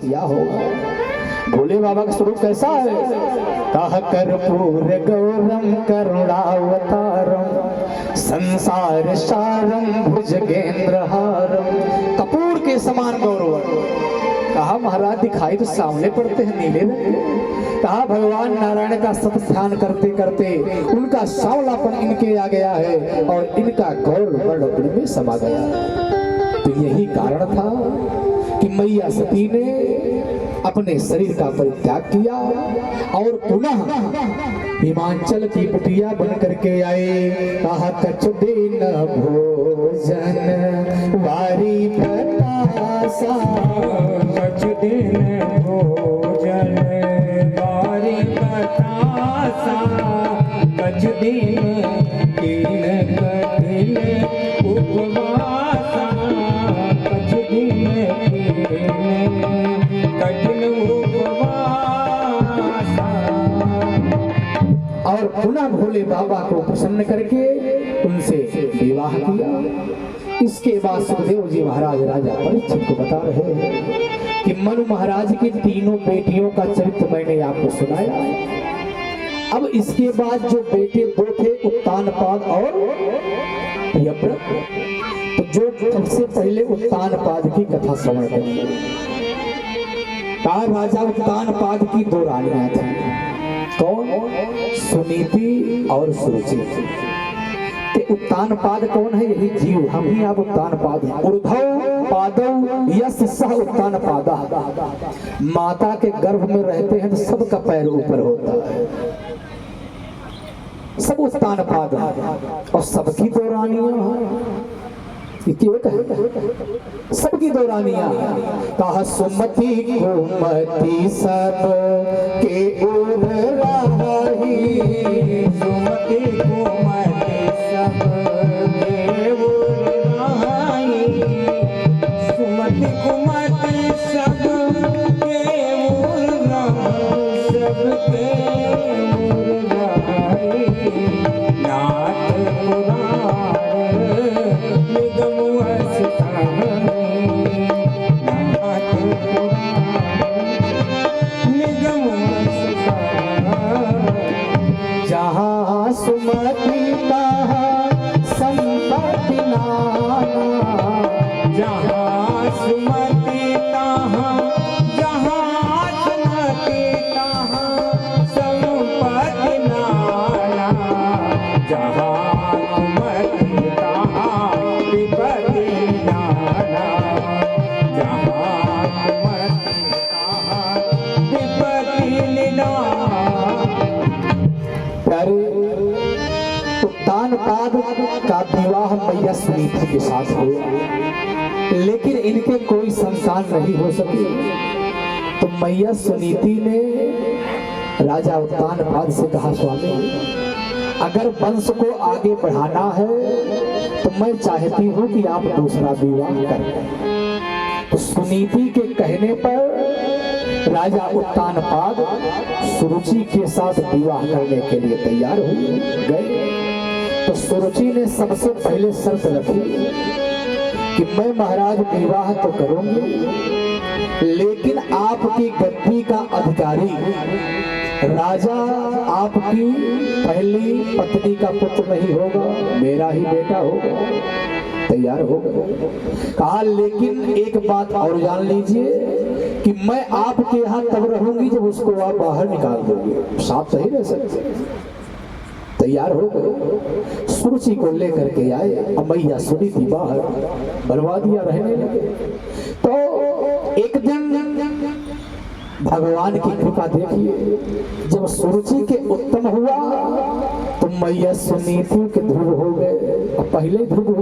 किया होगा। भोले बाबा का स्वरूप कैसा है? कह कर्पूर गौरम करुणावतारम संसार सारम भुजगेंद्रहारम। कपूर के समान गौरव। कहा महाराज दिखाई तो सामने पड़ते हैं नीले रंग के। कहा भगवान नारायण का सत ध्यान करते करते उनका सांवलापन इनके आ गया है और इनका गौर वर्ण अपने में समा गया। तो यही कारण था कि मैया सती ने अपने शरीर का परित्याग किया और पुनः हिमाचल की कुटिया बन करके आए। कहा कछ दिन भोजन वारी बतासा, कछ दिन भोजन वारी बतासा, कछ दिन तीन कठिन उपवासा, कछ दिन कठिन उपवासा। और पुनः भोले बाबा को प्रसन्न करके उनसे विवाह किया। इसके बाद सुखदेव जी महाराज राजा परीक्षित को बता रहे हैं कि मनु महाराज की तीनों बेटियों का चरित्र मैंने आपको सुनाया। अब इसके बाद जो बेटे दो थे उत्तानपाद और प्रियव्रत, तो जो सबसे पहले उत्तानपाद की कथा श्रवण करेंगे। राजा उत्तानपाद की दो रानियां थी। कौन? सुनीति और सुरुचि। उत्तानपाद कौन है? यही जीव, हम ही आप उत्तानपाद हैं। ऊर्ध्व पादव यस सह उत्तानपाद। माता के गर्भ में रहते हैं तो सबका पैर ऊपर होता है, सब उत्तानपाद है। और सबकी दो रानियां, सबकी दो रानियां। कहा सुमति कुमति सब के उर रही, सुमति कुमति सब के उर रही, सुमति कुमति सब के उर रही, सब के उर रही। नाथ पुराण निगम अस्थानी, नाथ पुराण निगम अस्थानी। जहाँ सुमति तहाँ संपत्ति नाना, जहाँ सुमति तहाँ, जहाँ सुमति तहाँ संपत्ति नाना, जहाँ सुमति तहाँ विपत्ति नाना, जहाँ सुमति तहाँ विपत्ति नाना। उत्तानपाद का विवाह मैया सुनीति के साथ हुआ, लेकिन इनके कोई संतान नहीं हो सकी। तो मैया सुनीति ने राजा उत्तानपाद से कहा, स्वामी अगर वंश को आगे बढ़ाना है तो मैं चाहती हूँ कि आप दूसरा विवाह करें। तो सुनीति के कहने पर राजा उत्तानपाद सुरुचि के साथ विवाह करने के लिए तैयार हो गए। तो सुरुचि ने सबसे पहले शर्त रखी कि मैं महाराज विवाह तो करूंगी, लेकिन आपकी गद्दी का अधिकारी राजा आपकी पहली पत्नी का पुत्र नहीं होगा, मेरा ही बेटा होगा। तैयार हो गए। कहा लेकिन एक बात और जान लीजिए कि मैं आपके यहाँ तब रहूंगी जब उसको आप बाहर निकाल दोगे, साथ सही रह सकते। तैयार हो गए, सुरुचि को लेकर के आए। अब मैया सुनीति बाहर बर्बादिया रहने लगे। तो एक दिन भगवान की कृपा देखिए, जब सुरुचि के उत्तम हुआ तो मैया सुनीति के ध्रुव हो गए। अब पहले ध्रुव हुए